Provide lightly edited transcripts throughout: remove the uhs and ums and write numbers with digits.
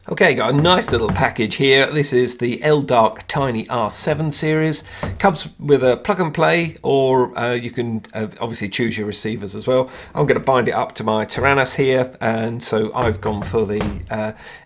Okay, got a nice little package here. This is the LDARC Tiny R7 series. Comes with a plug and play, or you can obviously choose your receivers as well. I'm going to bind it up to my Tyrannus here, and so I've gone for the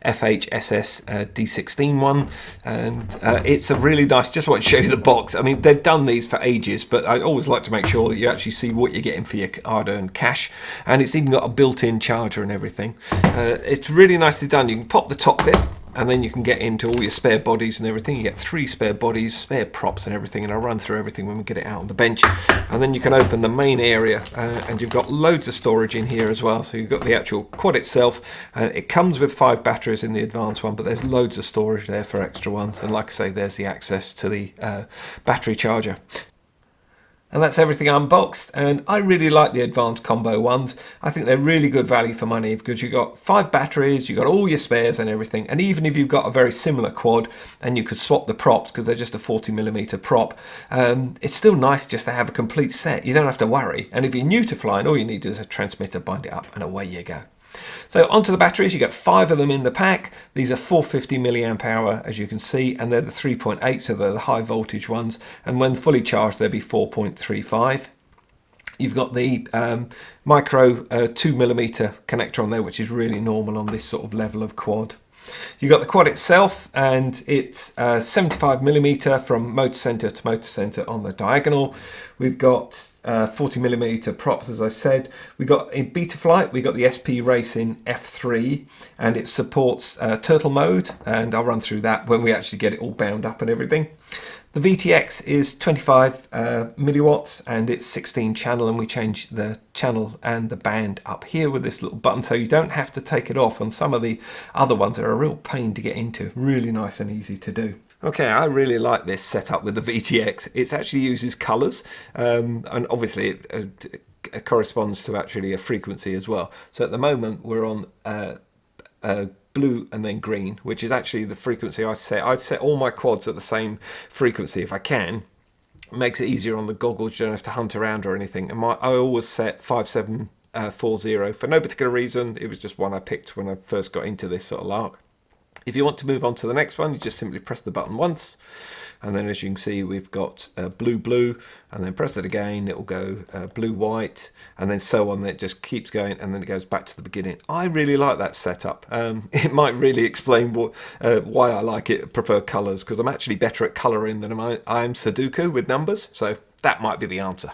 FHSS D16 one, and it's a really nice, just want to show you the box. I mean, they've done these for ages, but I always like to make sure that you actually see what you're getting for your hard-earned cash, and it's even got a built-in charger and everything. It's really nicely done. You can pop the top bit, and then you can get into all your spare bodies and everything. You get 3 spare bodies, spare props and everything, and I'll run through everything when we get it out on the bench. And then you can open the main area, and you've got loads of storage in here as well. So you've got the actual quad itself. It comes with 5 batteries in the advanced one, but there's loads of storage there for extra ones. And like I say, there's the access to the battery charger. And that's everything unboxed, and I really like the advanced combo ones. I think they're really good value for money because you've got 5 batteries, you've got all your spares and everything, and even if you've got a very similar quad and you could swap the props because they're just a 40mm prop, it's still nice just to have a complete set. You don't have to worry, and if you're new to flying, all you need is a transmitter, bind it up, and away you go. So onto the batteries, you get 5 of them in the pack. These are 450 milliamp hour, as you can see, and they're the 3.8, so they're the high voltage ones. And when fully charged, they'll be 4.35. You've got the micro 2mm connector on there, which is really normal on this sort of level of quad. You've got the quad itself, and it's 75mm from motor center to motor center on the diagonal. We've got 40mm props, as I said. We've got in BetaFlight, we've got the SPRACINGF3, and it supports turtle mode, and I'll run through that when we actually get it all bound up and everything. The VTX is 25 milliwatts, and it's 16 channel, and we change the channel and the band up here with this little button, so you don't have to take it off. On some of the other ones, they're a real pain to get into. Really nice and easy to do. Okay, I really like this setup with the VTX. It actually uses colours, and obviously it corresponds to actually a frequency as well. So at the moment we're on blue and then green, which is actually the frequency I set. I set all my quads at the same frequency if I can. It makes it easier on the goggles. You don't have to hunt around or anything. And I always set 5740 for no particular reason. It was just one I picked when I first got into this sort of lark. If you want to move on to the next one, you just simply press the button once, and then as you can see we've got blue blue, and then press it again, it will go blue white, and then so on. It just keeps going, and then it goes back to the beginning. I really like that setup. It might really explain why I like it, prefer colours, because I'm actually better at colouring than I am Sudoku with numbers, so that might be the answer.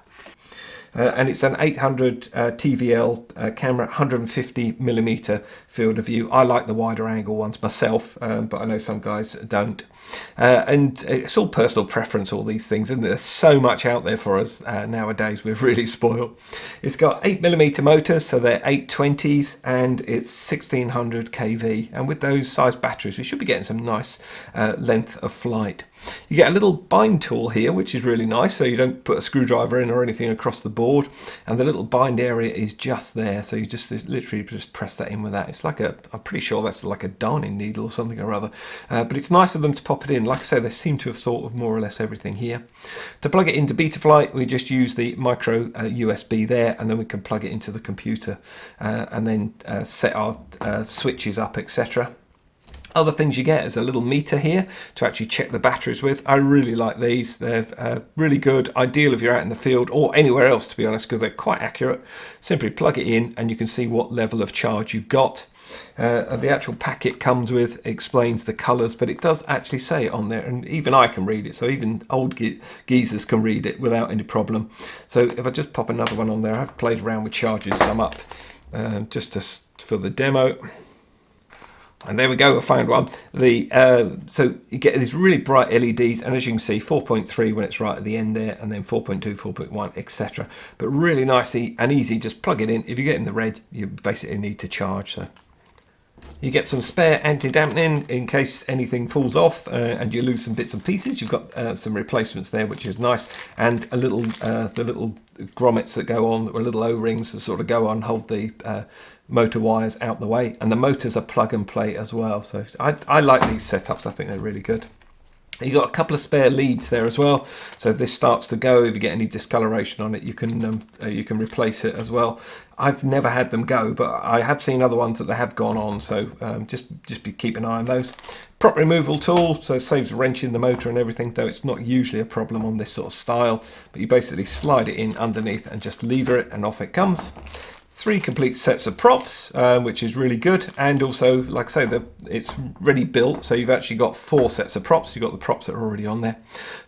And it's an 800 TVL camera, 150mm field of view. I like the wider angle ones myself, but I know some guys don't. And it's all personal preference, all these things, and there's so much out there for us nowadays. We're really spoiled. It's got 8mm motors, so they're 820s, and it's 1600 kV. And with those size batteries, we should be getting some nice length of flight. You get a little bind tool here, which is really nice, so you don't put a screwdriver in or anything across the board, and the little bind area is just there, so you just literally just press that in with that. It's like I'm pretty sure that's like a darning needle or something or other, but it's nice of them to pop it in. Like I say, they seem to have thought of more or less everything here. To plug it into BetaFlight, we just use the micro USB there, and then we can plug it into the computer and then set our switches up, etc. Other things you get is a little meter here to actually check the batteries with. I really like these. They're really good, ideal if you're out in the field or anywhere else, to be honest, because they're quite accurate. Simply plug it in and you can see what level of charge you've got. The actual packet comes with explains the colours, but it does actually say it on there, and even I can read it, so even old geezers can read it without any problem. So if I just pop another one on there, I've played around with charging some up for the demo. And there we go, I found one. So you get these really bright LEDs, and as you can see, 4.3 when it's right at the end there, and then 4.2, 4.1, etc. But really nicely and easy, just plug it in. If you get in the red, you basically need to charge. So you get some spare anti-dampening in case anything falls off and you lose some bits and pieces. You've got some replacements there, which is nice, and a little the little grommets that go on, or little O-rings that sort of go on, hold the motor wires out the way, and the motors are plug and play as well. So I like these setups. I think they're really good. You've got a couple of spare leads there as well, so if this starts to go, if you get any discoloration on it, you can replace it as well. I've never had them go, but I have seen other ones that they have gone on, so keep an eye on those. Prop removal tool, so it saves wrenching the motor and everything, though it's not usually a problem on this sort of style, but you basically slide it in underneath and just lever it and off it comes. 3 complete sets of props, which is really good, and also, like I say, it's ready built, so you've actually got 4 sets of props. You've got the props that are already on there,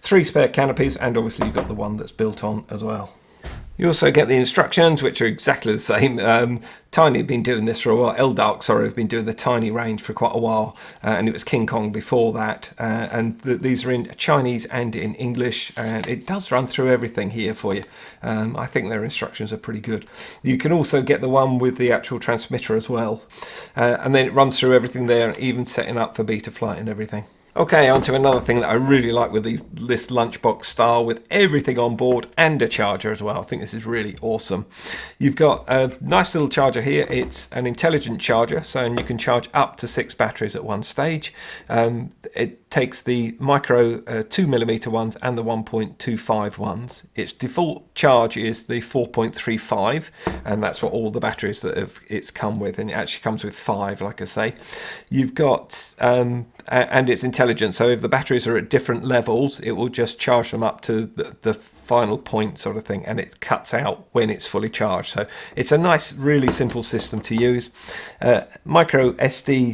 3 spare canopies, and obviously you've got the one that's built on as well. You also get the instructions, which are exactly the same. Tiny have been doing this for a while. LDARC, sorry, have been doing the Tiny range for quite a while, and it was King Kong before that. These are in Chinese and in English, and it does run through everything here for you. I think their instructions are pretty good. You can also get the one with the actual transmitter as well, and then it runs through everything there, even setting up for BetaFlight and everything. Okay, on to another thing that I really like with this lunchbox style, with everything on board and a charger as well. I think this is really awesome. You've got a nice little charger here. It's an intelligent charger, so you can charge up to 6 batteries at one stage. It takes the micro 2mm ones and the 1.25 ones. Its default charge is the 4.35, and that's what all the batteries that it's come with, and it actually comes with 5, like I say. You've got and it's intelligent, so if the batteries are at different levels, it will just charge them up to the final point sort of thing, and it cuts out when it's fully charged. So it's a nice, really simple system to use. Micro USB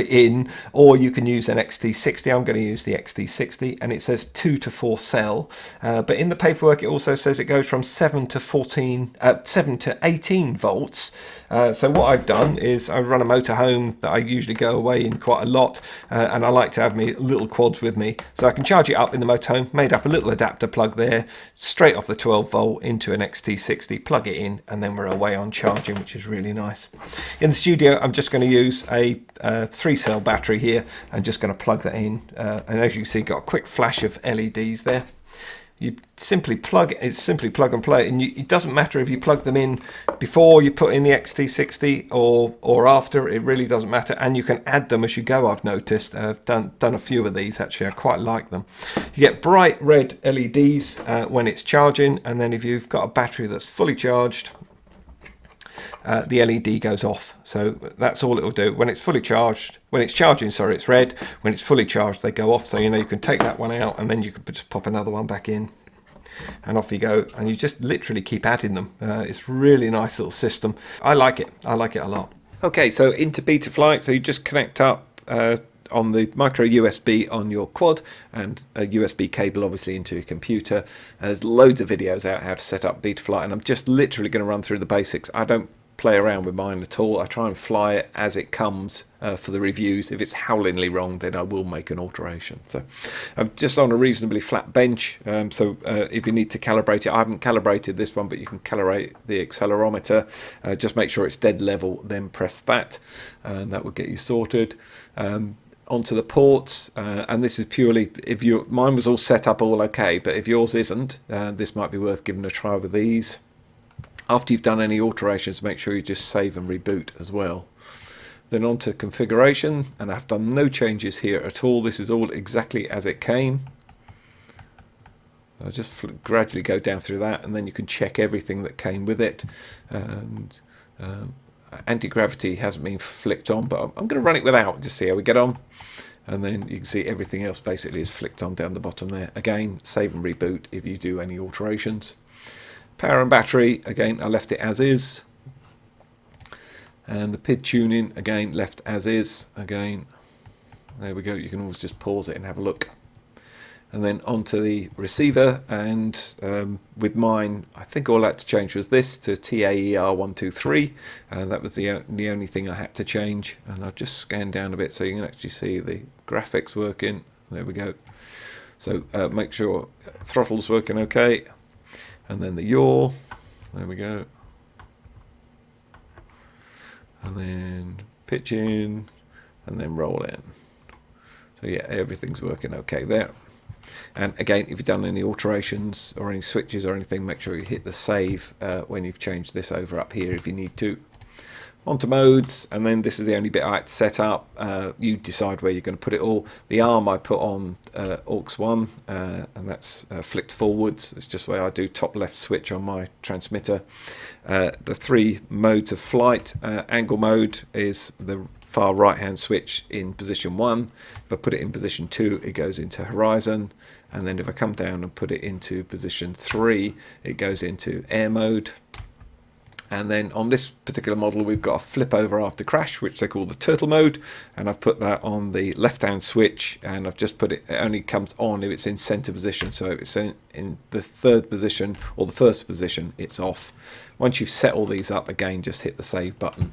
in, or you can use an XT60. I'm going to use the XT60, and it says 2 to 4 cell, but in the paperwork it also says it goes from 7 to 18 volts. So what I've done is I run a motorhome that I usually go away in quite a lot, and I like to have my little quads with me, so I can charge it up in the motorhome. Made up a little adapter plug there, straight off the 12 volt into an XT60, plug it in, and then we're away on charging, which is really nice. In the studio, I'm just going to use a 3-cell battery here. I'm just going to plug that in, and as you can see, got a quick flash of LEDs there. You simply plug and play, and it doesn't matter if you plug them in before you put in the XT60 or after. It really doesn't matter, and you can add them as you go. I've noticed. I've done a few of these actually. I quite like them. You get bright red LEDs when it's charging, and then if you've got a battery that's fully charged, the LED goes off. So that's all it will do. When it's fully charged, when it's charging, sorry, it's red. When it's fully charged, they go off. So you can take that one out, and then you can just pop another one back in, and off you go. And you just literally keep adding them. It's really nice little system. I like it. I like it a lot. Okay, so into BetaFlight. So you just connect up on the micro USB on your quad, and a USB cable obviously into your computer. There's loads of videos out how to set up BetaFlight, and I'm just literally going to run through the basics. I don't play around with mine at all. I try and fly it as it comes for the reviews. If it's howlingly wrong, then I will make an alteration. So I'm just on a reasonably flat bench, so if you need to calibrate it, I haven't calibrated this one, but you can calibrate the accelerometer. Just make sure it's dead level, then press that, and that will get you sorted. Onto the ports, and this is purely if mine was all set up all okay, but if yours isn't, this might be worth giving a try with these. After you've done any alterations, make sure you just save and reboot as well. Then on to configuration, and I've done no changes here at all. This is all exactly as it came. I'll just gradually go down through that, and then you can check everything that came with it. And anti-gravity hasn't been flicked on, but I'm going to run it without, just see how we get on. And then you can see everything else basically is flicked on down the bottom there. Again, save and reboot if you do any alterations. Power and battery, again, I left it as is. And the PID tuning, again, left as is. Again, there we go. You can always just pause it and have a look. And then onto the receiver, and with mine, I think all I had to change was this to TAER123, and that was the only thing I had to change. And I'll just scan down a bit so you can actually see the graphics working. There we go. So make sure throttle's working okay. And then the yaw, there we go. And then pitch in, and then roll in. So yeah, everything's working okay there. And again, if you've done any alterations or any switches or anything, make sure you hit the save when you've changed this over up here if you need to. onto modes, and then this is the only bit I had to set up. You decide where you're going to put it all. The arm I put on aux 1, and that's flicked forwards. It's just the way I do top left switch on my transmitter. The 3 modes of flight. Angle mode is the far right hand switch in position 1. If I put it in position 2, it goes into horizon, and then if I come down and put it into position 3, it goes into air mode. And then on this particular model, we've got a flip over after crash, which they call the turtle mode, and I've put that on the left hand switch, and I've just put it only comes on if it's in center position. So if it's in the 3rd position or the 1st position, it's off. Once you've set all these up, again, just hit the save button.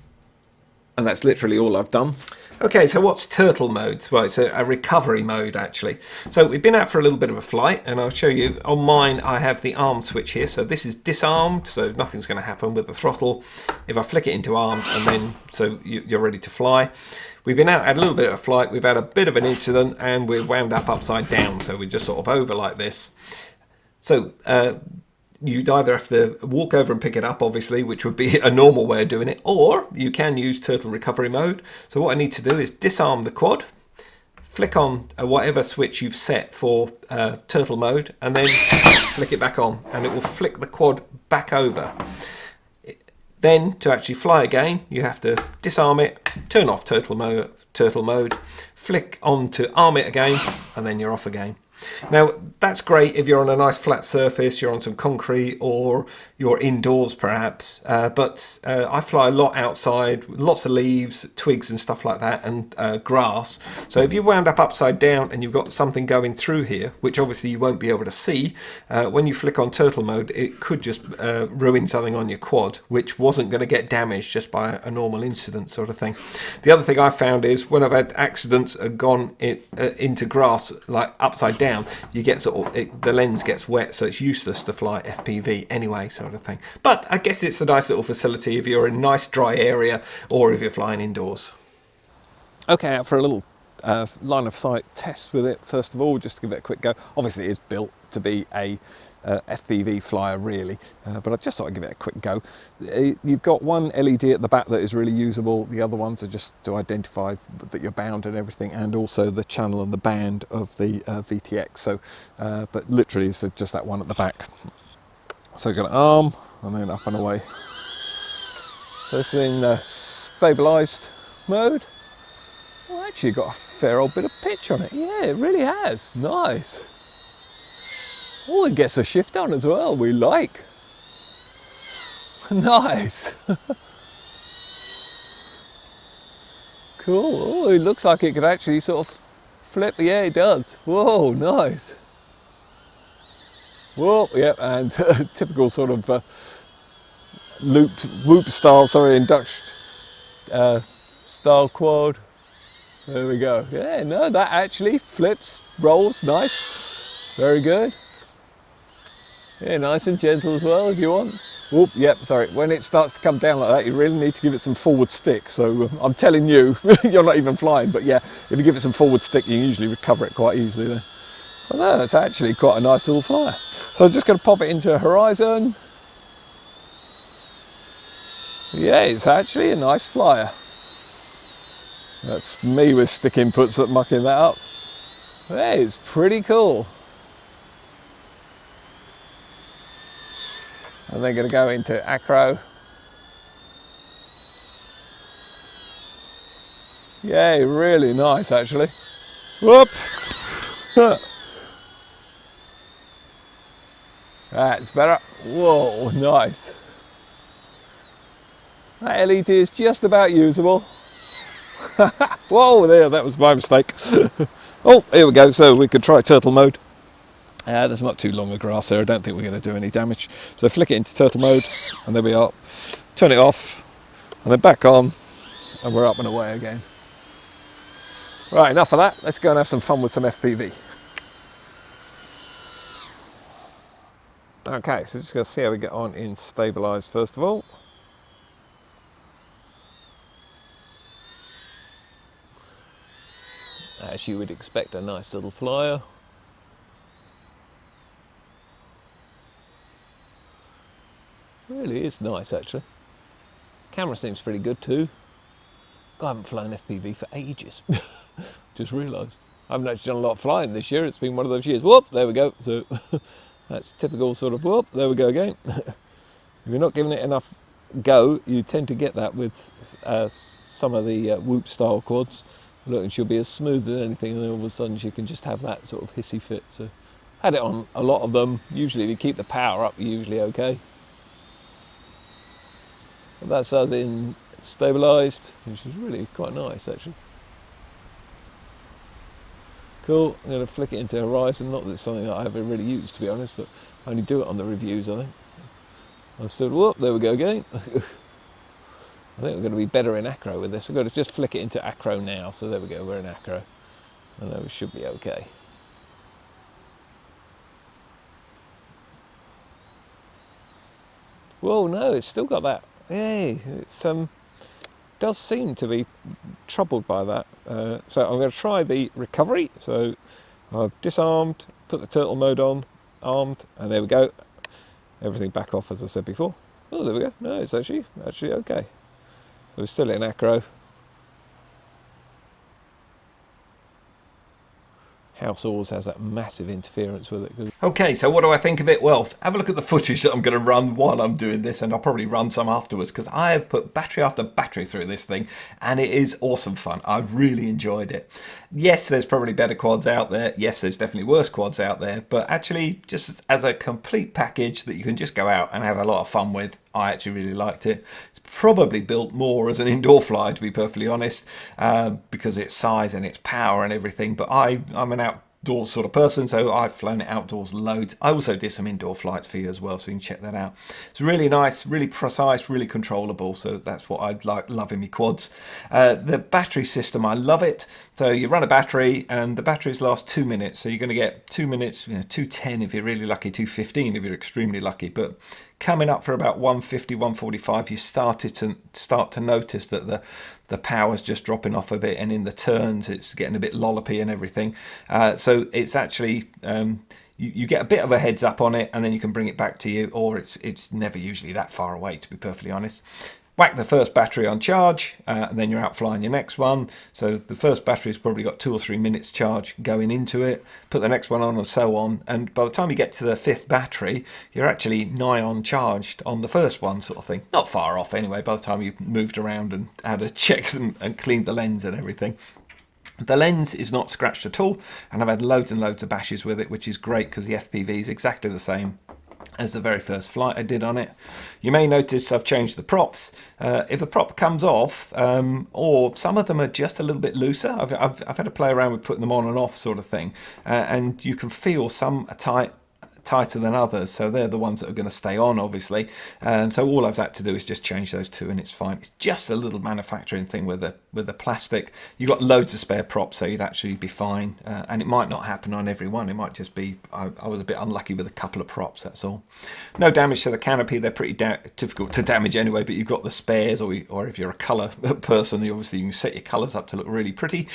And that's literally all I've done. Okay, so what's turtle mode? Well, it's a recovery mode, actually. So we've been out for a little bit of a flight, and I'll show you. On mine, I have the arm switch here. So this is disarmed, so nothing's going to happen with the throttle. If I flick it into arm, and then so you're ready to fly. We've been out, had a little bit of a flight. We've had a bit of an incident, and we're wound up upside down. So we're just sort of over like this. So you'd either have to walk over and pick it up, obviously, which would be a normal way of doing it, or you can use turtle recovery mode. So what I need to do is disarm the quad, flick on whatever switch you've set for turtle mode, and then flick it back on, and it will flick the quad back over. Then to actually fly again, you have to disarm it, turn off turtle mode, flick on to arm it again, and then you're off again. Now, that's great if you're on a nice flat surface, you're on some concrete, or you're indoors perhaps, but I fly a lot outside, lots of leaves, twigs and stuff like that, and grass. So if you wound up upside down and you've got something going through here, which obviously you won't be able to see, when you flick on turtle mode, it could just ruin something on your quad, which wasn't going to get damaged just by a normal incident sort of thing. The other thing I found is when I've had accidents gone into grass, like upside down, you get sort of the lens gets wet, so it's useless to fly FPV anyway, sort of thing. But I guess it's a nice little facility if you're in a nice dry area or if you're flying indoors. Okay, out for a little line of sight test with it first of all, just to give it a quick go. Obviously it's built to be a FPV flyer really, but I just thought I'd give it a quick go. You've got one LED at the back that is really usable, the other ones are just to identify that you're bound and everything, and also the channel and the band of the VTX. So but literally it's just that one at the back. So you've got an arm and then up and away. So this is in stabilised mode. Well, actually got a fair old bit of pitch on it. Yeah, it really has. Nice. Oh, it gets a shift on as well, we like. Nice. Cool. Oh, it looks like it could actually sort of flip. Yeah, it does. Whoa, nice. Whoa, yep, and typical sort of whoop style, sorry, induction style quad. There we go. Yeah, no, that actually flips, rolls, nice. Very good. Yeah, nice and gentle as well if you want. Whoop, yep, sorry. When it starts to come down like that, you really need to give it some forward stick. So I'm telling you, you're not even flying, but yeah, if you give it some forward stick, you can usually recover it quite easily then. But no, it's actually quite a nice little flyer. So I'm just going to pop it into a horizon. Yeah, it's actually a nice flyer. That's me with stick inputs that mucking that up. Yeah, it's pretty cool. And they're going to go into acro. Yeah, really nice actually. Whoop! That's better. Whoa, nice. That LED is just about usable. Whoa, there, that was my mistake. Oh, here we go. So we could try turtle mode. There's not too long a grass there. I don't think we're going to do any damage. So flick it into turtle mode, and there we are. Turn it off, and then back on, and we're up and away again. Right, enough of that. Let's go and have some fun with some FPV. Okay, so just going to see how we get on in stabilised first of all. As you would expect, a nice little flyer. Really is nice actually. Camera seems pretty good too. I haven't flown FPV for ages. Just realised. I haven't actually done a lot of flying this year. It's been one of those years. Whoop, there we go. So that's typical sort of whoop, there we go again. If you're not giving it enough go, you tend to get that with some of the whoop style quads. Look, and she'll be as smooth as anything, and then all of a sudden she can just have that sort of hissy fit. So had it on a lot of them. Usually if you keep the power up, you're usually okay. But that's us in stabilised, which is really quite nice actually. Cool, I'm going to flick it into horizon. Not that it's something that I ever really use, to be honest, but I only do it on the reviews, I think. I still, whoop, there we go again. I think we're going to be better in acro with this. I'm going to just flick it into acro now. So there we go, we're in acro. I know we should be okay. Whoa, no, it's still got that. Hey, it's does seem to be troubled by that. So I'm going to try the recovery. So I've disarmed, put the turtle mode on, armed, and there we go. Everything back off as I said before. Oh, there we go. No, it's actually okay. So we're still in acro. House always has that massive interference with it. Okay, so what do I think of it? Well, have a look at the footage that I'm going to run while I'm doing this, and I'll probably run some afterwards, because I have put battery after battery through this thing, and it is awesome fun. I've really enjoyed it. Yes, there's probably better quads out there. Yes, there's definitely worse quads out there, but actually, just as a complete package that you can just go out and have a lot of fun with, I actually really liked it. It's probably built more as an indoor fly, to be perfectly honest, because its size and its power and everything. But I'm an outdoors sort of person, so I've flown it outdoors loads. I also did some indoor flights for you as well, so you can check that out. It's really nice, really precise, really controllable. So that's what I love in my quads. The battery system, I love it. So you run a battery, and the batteries last 2 minutes. So you're going to get 2 minutes, 2:10 if you're really lucky, 2:15 if you're extremely lucky. But coming up for about 150, 145, you start to notice that the power's just dropping off a bit, and in the turns it's getting a bit lollopy and everything. So it's actually you get a bit of a heads up on it, and then you can bring it back to you, or it's never usually that far away, to be perfectly honest. Whack the first battery on charge, and then you're out flying your next one. So the first battery's probably got 2 or 3 minutes charge going into it. Put the next one on, and so on. And by the time you get to the 5th battery, you're actually nigh on charged on the first one, sort of thing. Not far off anyway, by the time you've moved around and had a check and cleaned the lens and everything. The lens is not scratched at all, and I've had loads and loads of bashes with it, which is great because the FPV is exactly the same as the very first flight I did on it. You may notice I've changed the props. If the prop comes off, or some of them are just a little bit looser, I've had to play around with putting them on and off sort of thing, and you can feel some are tighter than others, so they're the ones that are going to stay on, obviously. So all I've had to do is just change those two, and it's fine. It's just a little manufacturing thing with the plastic. You've got loads of spare props, so you'd actually be fine. And it might not happen on every one. It might just be I was a bit unlucky with a couple of props, that's all. No damage to the canopy. They're pretty difficult to damage anyway, but you've got the spares, or if you're a colour person, obviously you can set your colours up to look really pretty.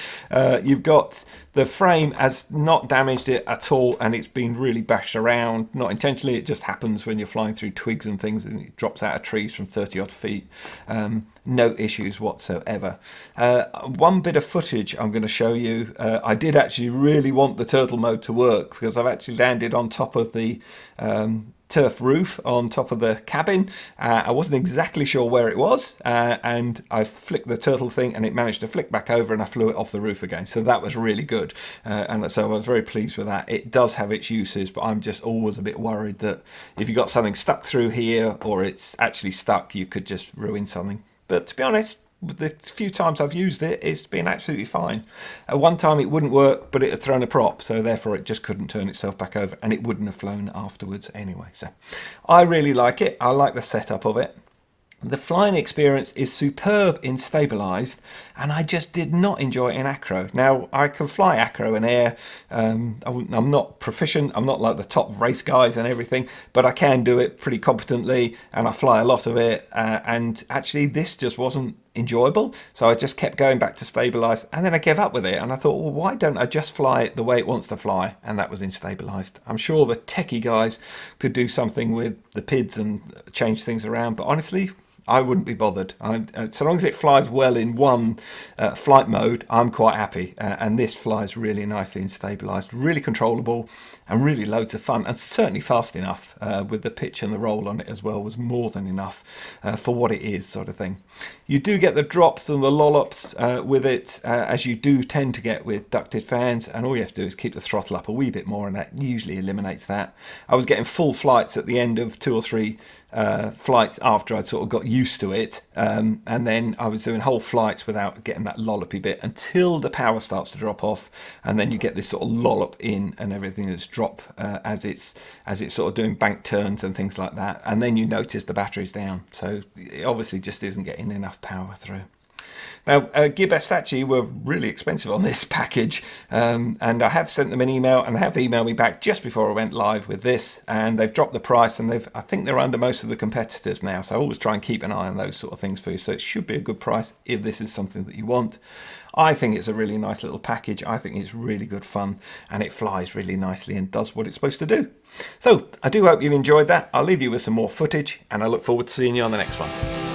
You've got the frame has not damaged it at all, and it's been really bashed around, not intentionally. It just happens when you're flying through twigs and things, and it drops out of trees from 30 odd feet. No issues whatsoever. One bit of footage I'm going to show you. I did actually really want the turtle mode to work, because I've actually landed on top of the turf roof on top of the cabin. I wasn't exactly sure where it was, and I flicked the turtle thing, and it managed to flick back over, and I flew it off the roof again. So that was really good, and so I was very pleased with that. It does have its uses, but I'm just always a bit worried that if you got something stuck through here, or it's actually stuck, you could just ruin something. But to be honest, the few times I've used it, it's been absolutely fine. One time it wouldn't work, but it had thrown a prop, so therefore it just couldn't turn itself back over, and it wouldn't have flown afterwards anyway. So I really like it. I like the setup of it. The flying experience is superb in stabilised, and I just did not enjoy it in acro. Now, I can fly acro in air. I'm not proficient. I'm not like the top race guys and everything, but I can do it pretty competently, and I fly a lot of it. And actually, this just wasn't enjoyable, so I just kept going back to stabilised, and then I gave up with it, and I thought, well, why don't I just fly it the way it wants to fly? And that was in stabilised. I'm sure the techie guys could do something with the PIDs and change things around, but honestly, I wouldn't be bothered. So long as it flies well in one flight mode, I'm quite happy. And this flies really nicely and stabilised, really controllable, and really loads of fun, and certainly fast enough with the pitch and the roll on it as well, was more than enough for what it is, sort of thing. You do get the drops and the lollops with it, as you do tend to get with ducted fans, and all you have to do is keep the throttle up a wee bit more, and that usually eliminates that. I was getting full flights at the end of 2 or 3 flights after I'd sort of got used to it, and then I was doing whole flights without getting that lollopy bit until the power starts to drop off, and then you get this sort of lollop in and everything that's drop as it's sort of doing bank turns and things like that, and then you notice the battery's down, so it obviously just isn't getting enough power through. Now, Gearbest actually were really expensive on this package, and I have sent them an email, and they have emailed me back just before I went live with this, and they've dropped the price, and I think they're under most of the competitors now, so I always try and keep an eye on those sort of things for you, so it should be a good price if this is something that you want. I think it's a really nice little package. I think it's really good fun, and it flies really nicely and does what it's supposed to do. So I do hope you've enjoyed that. I'll leave you with some more footage, and I look forward to seeing you on the next one.